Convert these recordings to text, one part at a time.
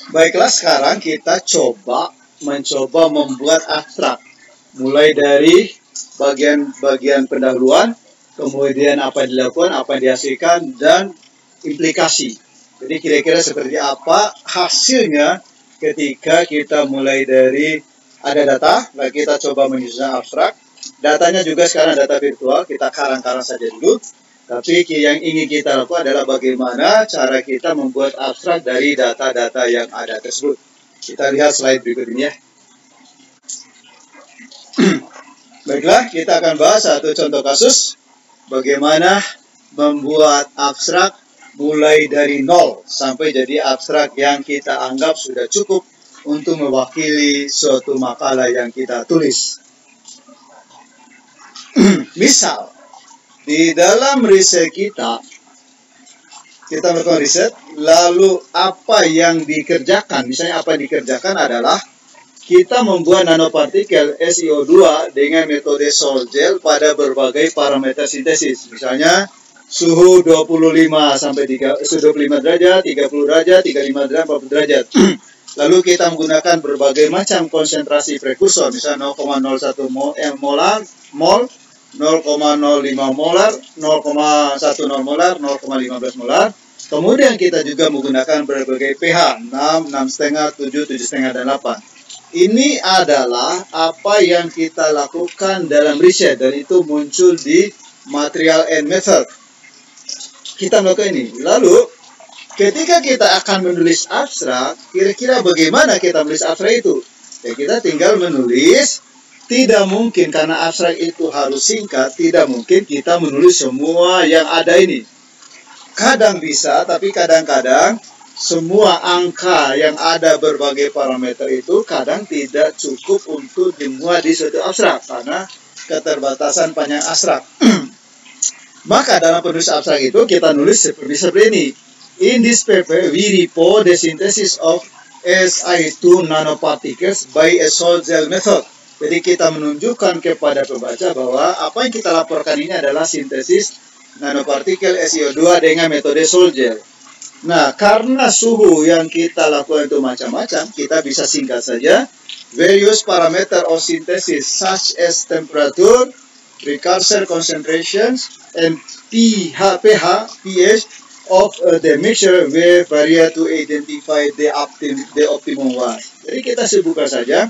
Baiklah, sekarang kita mencoba membuat abstrak. Mulai dari bagian-bagian pendahuluan, kemudian apa yang dilakukan, apa yang dihasilkan, dan implikasi. Jadi kira-kira seperti apa hasilnya ketika kita mulai dari ada data, lalu kita coba menyusun abstrak. Datanya juga sekarang data virtual, kita karang-karang saja dulu. Tapi yang ingin kita lakukan adalah bagaimana cara kita membuat abstrak dari data-data yang ada tersebut. Kita lihat slide berikut ini ya. Baiklah, kita akan bahas satu contoh kasus. Bagaimana membuat abstrak mulai dari nol sampai jadi abstrak yang kita anggap sudah cukup untuk mewakili suatu makalah yang kita tulis. Misal, di dalam riset kita melakukan riset, lalu apa yang dikerjakan, misalnya apa yang dikerjakan adalah kita membuat nanopartikel SiO2 dengan metode Sol-Gel pada berbagai parameter sintesis. Misalnya suhu 25 sampai 25 derajat, 30 derajat, 35 derajat, 40 derajat. Lalu kita menggunakan berbagai macam konsentrasi prekursor, misalnya 0,01 mol, 0,05 molar, 0,10 molar, 0,15 molar. Kemudian kita juga menggunakan berbagai pH, 6, 6,5, 7, 7,5, dan 8. Ini adalah apa yang kita lakukan dalam riset, dan itu muncul di material and method. Kita melakukan ini. Lalu, ketika kita akan menulis abstrak, kira-kira bagaimana kita menulis abstrak itu? Ya, kita tinggal menulis. Tidak mungkin, karena abstrak itu harus singkat, tidak mungkin kita menulis semua yang ada ini. Kadang bisa, tapi kadang-kadang semua angka yang ada berbagai parameter itu kadang tidak cukup untuk dimuat di suatu abstrak, karena keterbatasan panjang abstrak. Maka dalam penulis abstrak itu kita nulis seperti ini. In this paper, we report the synthesis of Si2 nanoparticles by a Sol-Gel method. Jadi kita menunjukkan kepada pembaca bahwa apa yang kita laporkan ini adalah sintesis nanopartikel SiO2 dengan metode Sol-Gel. Nah, karena suhu yang kita lakukan itu macam-macam, kita bisa singkat saja. Various parameter of synthesis such as temperature, precursor concentrations, and pH of the mixture will vary to identify the optimum one. Jadi kita sebutkan saja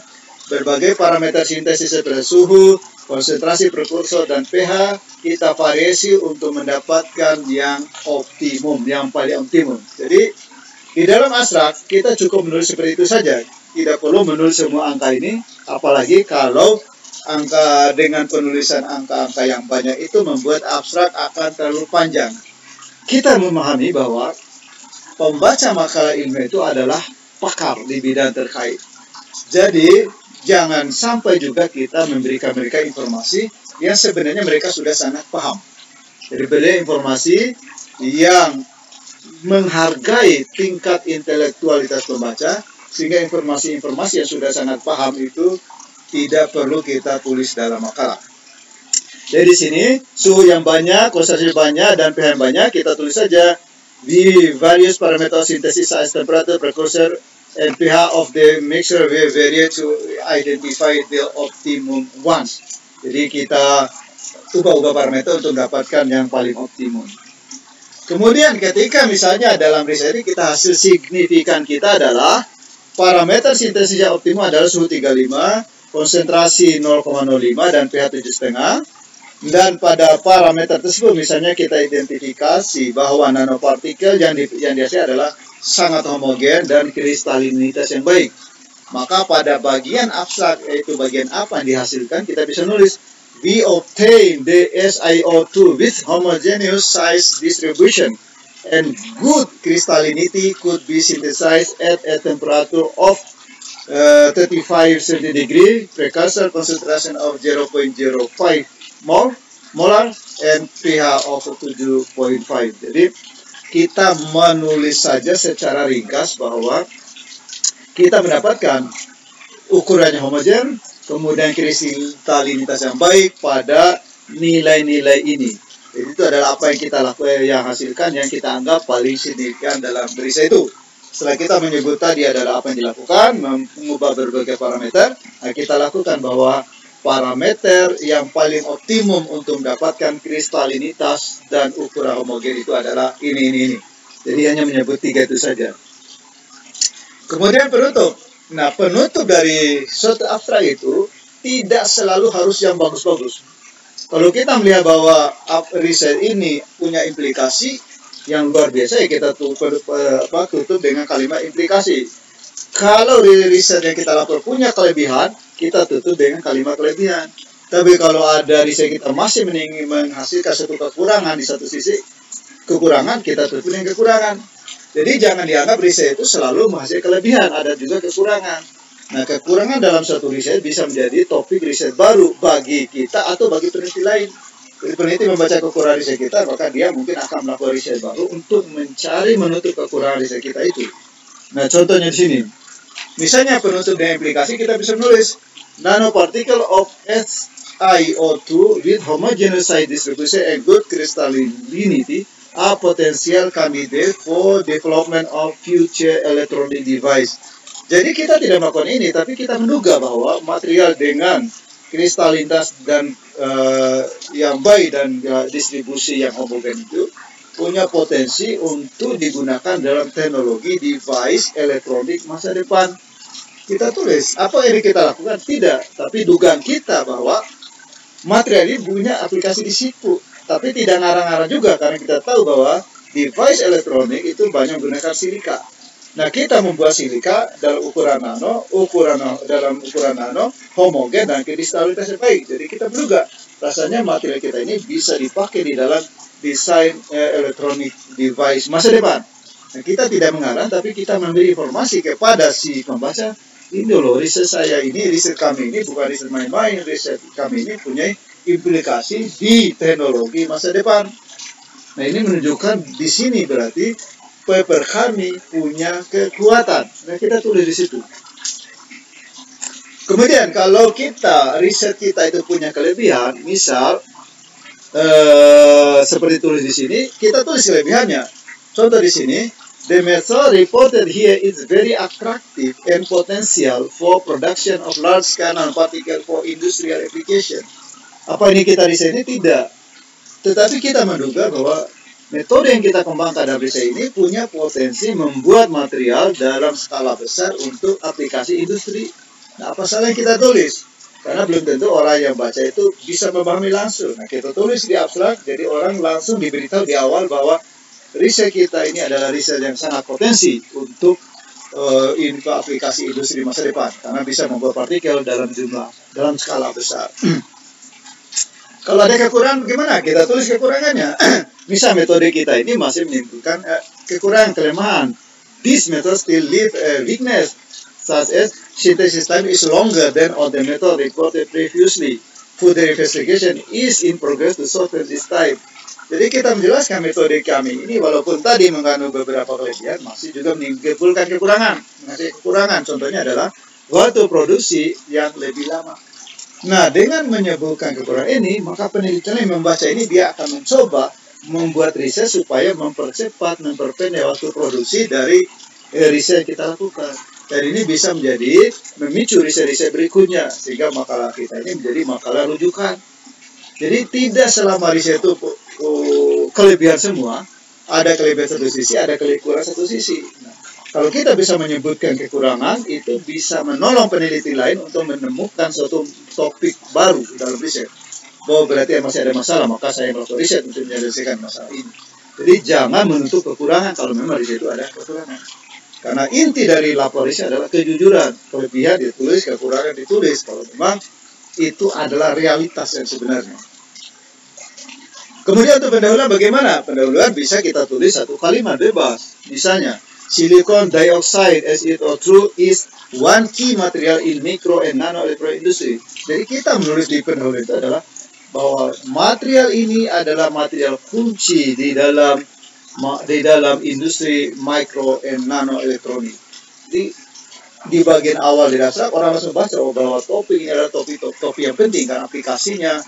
berbagai parameter sintesis seperti suhu, konsentrasi prekursor, dan pH, kita variasi untuk mendapatkan yang optimum, yang paling optimum. Jadi, di dalam abstrak, kita cukup menulis seperti itu saja. Tidak perlu menulis semua angka ini, apalagi kalau angka dengan penulisan angka-angka yang banyak itu membuat abstrak akan terlalu panjang. Kita memahami bahwa pembaca makalah ilmiah itu adalah pakar di bidang terkait. Jadi, jangan sampai juga kita memberikan mereka informasi yang sebenarnya mereka sudah sangat paham. Jadi beri informasi yang menghargai tingkat intelektualitas pembaca, sehingga informasi-informasi yang sudah sangat paham itu tidak perlu kita tulis dalam makalah. Jadi di sini suhu yang banyak, konsentrasi banyak, dan pH yang banyak, kita tulis saja the various parameter synthesis as temperature, precursor, and pH of the mixture will vary to identify the optimum ones. Jadi kita ubah-ubah parameter untuk mendapatkan yang paling optimum. Kemudian ketika misalnya dalam riset ini kita hasil signifikan kita adalah parameter sintesis yang optimum adalah suhu 35, konsentrasi 0,05, dan pH 7,5. Dan pada parameter tersebut misalnya kita identifikasi bahwa nanopartikel yang dihasilkan adalah sangat homogen dan kristalinitas yang baik. Maka pada bagian abstrak, yaitu bagian apa yang dihasilkan, kita bisa nulis we obtain the SiO2 with homogeneous size distribution and good crystallinity could be synthesized at a temperature of 35 centigrade, precursor concentration of 0.05 molar, and pH of 7.5. Jadi kita menulis saja secara ringkas bahwa kita mendapatkan ukurannya homogen, kemudian kristalinitas yang baik pada nilai-nilai ini. Jadi itu adalah apa yang kita lakukan, yang hasilkan, yang kita anggap paling signifikan dalam riset itu. Setelah kita menyebut tadi adalah apa yang dilakukan, mengubah berbagai parameter, nah kita lakukan bahwa parameter yang paling optimum untuk mendapatkan kristalinitas dan ukuran homogen itu adalah ini. Jadi hanya menyebut 3 itu saja. Kemudian penutup. Nah, penutup dari suatu abstrak itu tidak selalu harus yang bagus-bagus. Kalau kita melihat bahwa riset ini punya implikasi yang luar biasa, ya kita tutup dengan kalimat implikasi. Kalau riset yang kita lakukan punya kelebihan, kita tutup dengan kalimat kelebihan. Tapi kalau ada riset kita masih menghasilkan satu kekurangan di satu sisi, kekurangan, kita tutup dengan kekurangan. Jadi jangan dianggap riset itu selalu menghasilkan kelebihan, ada juga kekurangan. Nah, kekurangan dalam suatu riset bisa menjadi topik riset baru bagi kita atau bagi peneliti lain. Jadi peneliti membaca kekurangan riset kita, maka dia mungkin akan melakukan riset baru untuk mencari menutup kekurangan riset kita itu. Nah, contohnya di sini. Misalnya penutup dengan implikasi, kita bisa menulis nanoparticle of SiO2 with homogeneous size distribution and good crystallinity are potential candidate for development of future electronic device. Jadi kita tidak melakukan ini, tapi kita menduga bahwa material dengan kristalinitas dan yang baik dan distribusi yang homogen itu punya potensi untuk digunakan dalam teknologi device elektronik masa depan. Kita tulis, apa yang kita lakukan? Tidak, tapi dugaan kita bahwa material ini punya aplikasi di situ. Tapi tidak ngarang-ngarang juga, karena kita tahu bahwa device elektronik itu banyak menggunakan silika. Nah, kita membuat silika dalam ukuran nano, homogen dan kristalitas yang baik. Jadi kita menduga, rasanya material kita ini bisa dipakai di dalam desain elektronik device masa depan. Nah, kita tidak mengarang, tapi kita memberi informasi kepada si pembaca, ini loh riset saya ini, riset kami ini bukan riset main-main, riset kami ini punya implikasi di teknologi masa depan. Nah, ini menunjukkan di sini berarti paper kami punya kekuatan. Nah, kita tulis di situ. Kemudian kalau riset kita itu punya kelebihan, misal seperti tulis di sini, kita tulis kelebihannya. Contoh di sini, the method reported here is very attractive and potential for production of large-scale nanoparticle for industrial application. Apa ini kita riset ini? Tidak. Tetapi kita menduga bahwa metode yang kita kembangkan dalam riset ini punya potensi membuat material dalam skala besar untuk aplikasi industri. Nah, apa salah yang kita tulis? Karena belum tentu orang yang baca itu bisa memahami langsung. Nah, kita tulis di abstrak, jadi orang langsung diberitahu di awal bahwa riset kita ini adalah riset yang sangat potensi untuk aplikasi industri masa depan. Karena bisa membuat partikel dalam skala besar. Kalau ada kekurangan bagaimana? Kita tulis kekurangannya. Misal metode kita ini masih menimbulkan kekurangan, kelemahan. This method still leave a weakness, such as synthesis time is longer than on the method reported previously. Further investigation is in progress to soften this type. Jadi kita menjelaskan metode kami ini walaupun tadi mengandung beberapa kelebihan, masih juga menimbulkan kekurangan. Mengasih kekurangan, contohnya adalah waktu produksi yang lebih lama. Nah, dengan menyebutkan kekurangan ini, maka peneliti yang membaca ini dia akan mencoba membuat riset supaya mempercepat, memperpendek waktu produksi dari riset yang kita lakukan. Dan ini bisa memicu riset-riset berikutnya, sehingga makalah kita ini menjadi makalah rujukan. Jadi tidak selama riset itu kelebihan semua, ada kelebihan satu sisi, ada kekurangan satu sisi. Nah, kalau kita bisa menyebutkan kekurangan, itu bisa menolong peneliti lain untuk menemukan suatu topik baru dalam riset. Bahwa berarti masih ada masalah, maka saya melakukan riset untuk menyelesaikan masalah ini. Jadi jangan menutup kekurangan kalau memang riset itu ada kekurangan. Karena inti dari lapor riset adalah kejujuran. Kelebihan ditulis, kekurangan ditulis. Kalau memang itu adalah realitas yang sebenarnya. Kemudian untuk pendahuluan bagaimana? Pendahuluan bisa kita tulis satu kalimat bebas. Misalnya, silicon dioxide SiO2 is one key material in micro and nano electronic industry. Jadi kita menulis di pendahuluan itu adalah bahwa material ini adalah material kunci di dalam industri micro and nano elektronik. Di bagian awal di dasar orang langsung baca bahwa topik ini adalah topik yang penting karena aplikasinya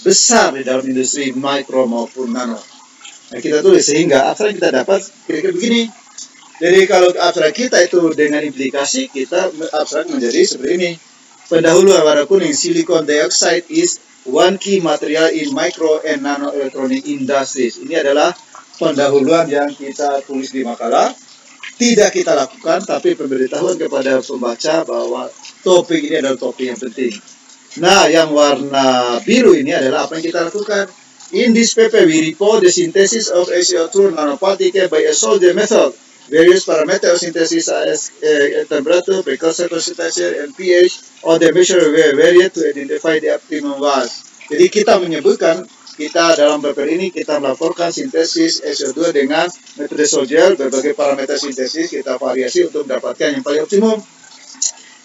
besar di dalam industri mikro maupun nano. Nah, kita tulis sehingga apa yang kita dapat kira-kira begini. Jadi kalau abstrak kita itu dengan implikasi, kita abstrak menjadi seperti ini. Pendahuluan warna kuning, silicon dioxide is one key material in micro and nano electronic industries. Ini adalah pendahuluan yang kita tulis di makalah. Tidak kita lakukan, tapi pemberitahuan kepada pembaca bahwa topik ini adalah topik yang penting. Nah, yang warna biru ini adalah apa yang kita lakukan. In this paper, we report the synthesis of SiO2 nanoparticle by a soldier method. Various parameters of synthesis as temperature, precursor concentration, and pH, or the measure were varied to identify the optimum mass. Jadi kita menyebutkan, kita dalam paper ini kita melaporkan sintesis SiO2 dengan metode soldier, berbagai parameter sintesis kita variasi untuk mendapatkan yang paling optimum.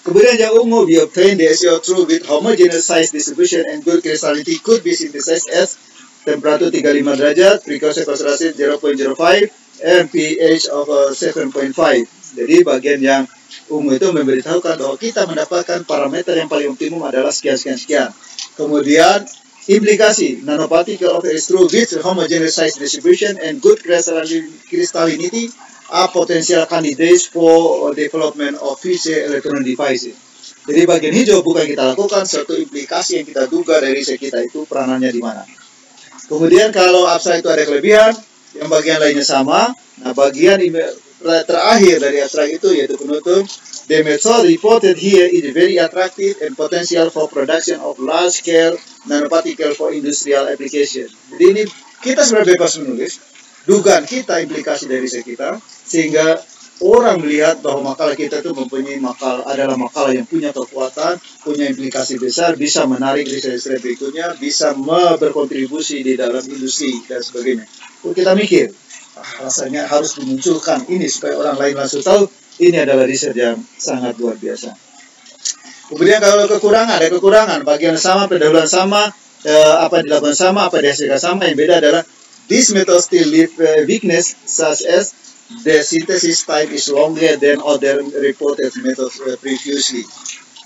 Kemudian yang ungu, we obtain the SiO2 with homogeneous size distribution and good crystallinity could be synthesized as temperature 35 derajat, precursor concentration 0.05, and pH of 7.5. Jadi bagian yang ungu itu memberitahukan bahwa kita mendapatkan parameter yang paling optimum adalah sekian. Kemudian implikasi, nanoparticle of SiO2 with homogeneous size distribution and good crystallinity are potential candidates for development of future electronic devices. Jadi bagian hijau bukan kita lakukan, satu implikasi yang kita duga dari riset kita itu peranannya di mana. Kemudian kalau abstrak itu ada kelebihan, yang bagian lainnya sama. Nah, bagian terakhir dari abstrak itu yaitu penutup. The method reported here is very attractive and potential for production of large-scale nanoparticle for industrial application. Jadi ini kita sebenarnya bebas menulis, dugaan kita, implikasi dari riset kita, sehingga orang melihat bahwa makalah kita itu mempunyai adalah makalah yang punya kekuatan, punya implikasi besar, bisa menarik riset-riset berikutnya, bisa berkontribusi di dalam industri dan sebagainya. Terus kita mikir, rasanya harus dimunculkan ini supaya orang lain langsung tahu ini adalah riset yang sangat luar biasa. Kemudian kalau kekurangan, ada kekurangan, bagian sama, pendahuluan sama, apa yang dilakukan sama, apa yang dihasilkan sama, yang beda adalah this method still leave weakness such as the synthesis time is longer than other reported methods previously.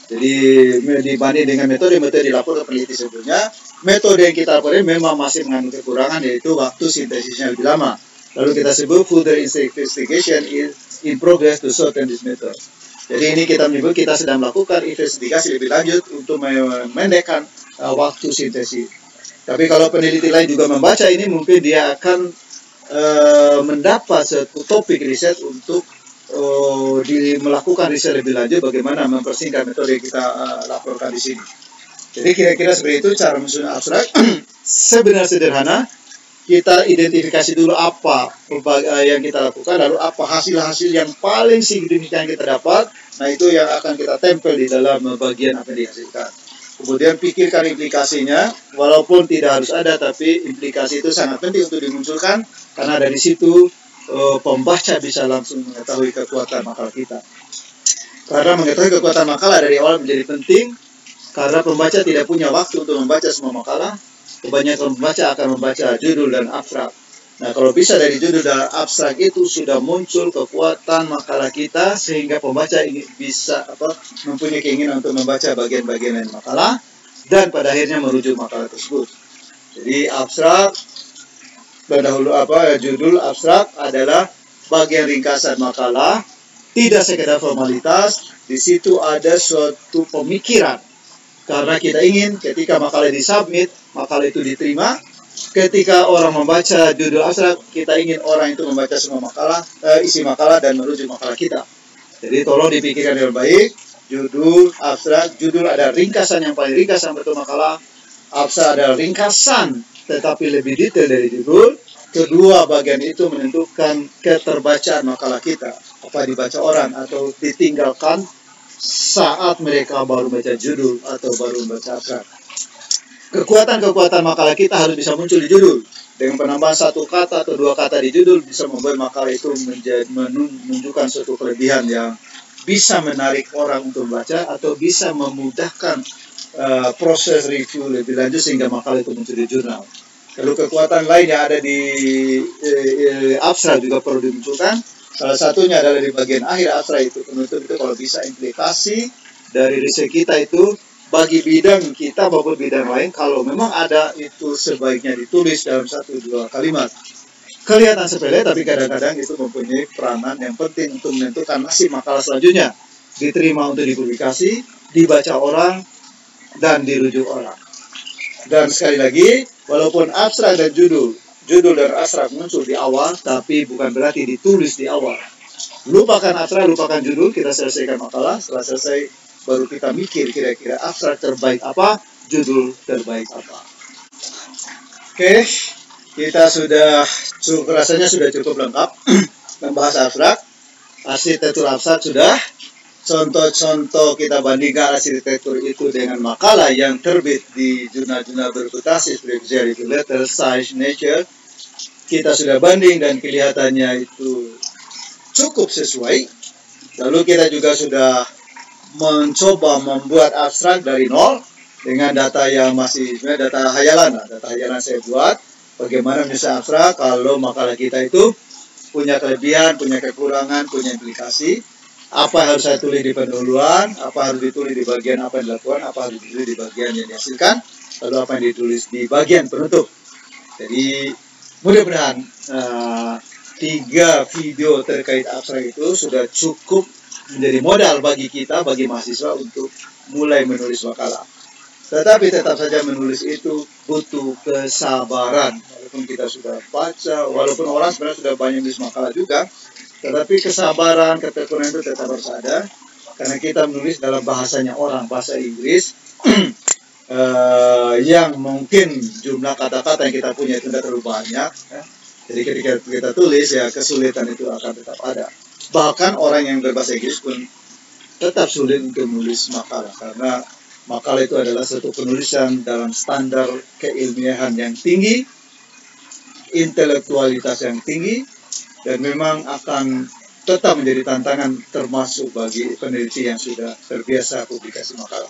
Jadi dibanding dengan metode dilaporkan peneliti sebelumnya, metode yang kita laporkan memang masih mengandung kekurangan, yaitu waktu sintesisnya lebih lama. Lalu kita sebut further investigation is in progress to shorten this method. Jadi ini kita menyebut kita sedang melakukan investigasi lebih lanjut untuk memendekkan waktu sintesis. Tapi kalau peneliti lain juga membaca ini, mungkin dia akan mendapat satu topik riset untuk melakukan riset lebih lanjut bagaimana mempersingkat metode yang kita laporkan di sini. Jadi kira-kira seperti itu cara menyusun abstrak. Sebenarnya sederhana, kita identifikasi dulu apa yang kita lakukan, lalu apa hasil-hasil yang paling signifikan kita dapat. Nah, itu yang akan kita tempel di dalam bagian apa yang dihasilkan. Kemudian pikirkan implikasinya, walaupun tidak harus ada, tapi implikasi itu sangat penting untuk dimunculkan, karena dari situ pembaca bisa langsung mengetahui kekuatan makalah kita. Karena mengetahui kekuatan makalah dari awal menjadi penting, karena pembaca tidak punya waktu untuk membaca semua makalah. Kebanyakan pembaca akan membaca judul dan abstrak. Nah, kalau bisa dari judul dan abstrak itu sudah muncul kekuatan makalah kita, sehingga pembaca bisa mempunyai keinginan untuk membaca bagian-bagian lain makalah, dan pada akhirnya merujuk makalah tersebut. Jadi abstrak, judul abstrak adalah bagian ringkasan makalah, tidak sekedar formalitas. Di situ ada suatu pemikiran. Karena kita ingin ketika makalah disubmit, makalah itu diterima. Ketika orang membaca judul abstrak, kita ingin orang itu membaca semua makalah, isi makalah dan merujuk makalah kita. Jadi tolong dipikirkan dengan baik. Judul abstrak, judul ada ringkasan yang paling ringkas yang betul makalah. Abstrak adalah ringkasan, tetapi lebih detail dari judul. Kedua bagian itu menentukan keterbacaan makalah kita. Apa dibaca orang atau ditinggalkan saat mereka baru baca judul atau baru membaca abstrak. Kekuatan-kekuatan makalah kita harus bisa muncul di judul. Dengan penambahan satu kata atau dua kata di judul bisa membuat makalah itu menunjukkan suatu kelebihan yang bisa menarik orang untuk membaca atau bisa memudahkan proses review lebih lanjut sehingga makalah itu muncul di jurnal. Lalu kekuatan lain yang ada di abstrak juga perlu dimunculkan. Salah satunya adalah di bagian akhir abstrak itu penutup itu kalau bisa implikasi dari riset kita itu bagi bidang kita maupun bidang lain, kalau memang ada itu sebaiknya ditulis dalam 1-2 kalimat. kelihatan sepele, tapi kadang-kadang itu mempunyai peranan yang penting untuk menentukan nasib makalah selanjutnya. Diterima untuk dipublikasi, dibaca orang, dan dirujuk orang. Dan sekali lagi, walaupun abstrak dan judul dan abstrak muncul di awal, tapi bukan berarti ditulis di awal. Lupakan abstrak, lupakan judul, kita selesaikan makalah. Setelah selesai, baru kita mikir kira-kira abstrak terbaik apa, judul terbaik apa. Oke, kita rasanya sudah cukup lengkap membahas abstrak. Arsitektur abstrak sudah. Contoh-contoh kita bandingkan arsitektur itu dengan makalah yang terbit di jurnal-jurnal berputasi seperti Letter, Science, Nature. Kita sudah banding dan kelihatannya itu cukup sesuai. Lalu kita juga sudah mencoba membuat abstrak dari nol dengan data yang masih sebenarnya data hayalan. Data hayalan saya buat bagaimana bisa abstrak kalau makalah kita itu punya kelebihan, punya kekurangan, punya implikasi. Apa yang harus saya tulis di pendahuluan, apa harus ditulis di bagian apa yang dilakukan, apa harus ditulis di bagian yang dihasilkan, lalu apa yang ditulis di bagian penutup. Jadi mudah-mudahan 3 video terkait abstrak itu sudah cukup menjadi modal bagi kita, bagi mahasiswa untuk mulai menulis makalah. Tetapi tetap saja menulis itu butuh kesabaran. Walaupun kita sudah baca, walaupun orang sebenarnya sudah banyak menulis makalah juga, tetapi kesabaran, ketekunan itu tetap harus ada. Karena kita menulis dalam bahasanya orang, bahasa Inggris, yang mungkin jumlah kata-kata yang kita punya itu tidak terlalu banyak. Jadi ketika kita tulis, ya kesulitan itu akan tetap ada. Bahkan orang yang berbahasa Inggris pun tetap sulit untuk menulis makalah. Karena makalah itu adalah satu penulisan dalam standar keilmiahan yang tinggi, intelektualitas yang tinggi, dan memang akan tetap menjadi tantangan termasuk bagi peneliti yang sudah terbiasa publikasi makalah.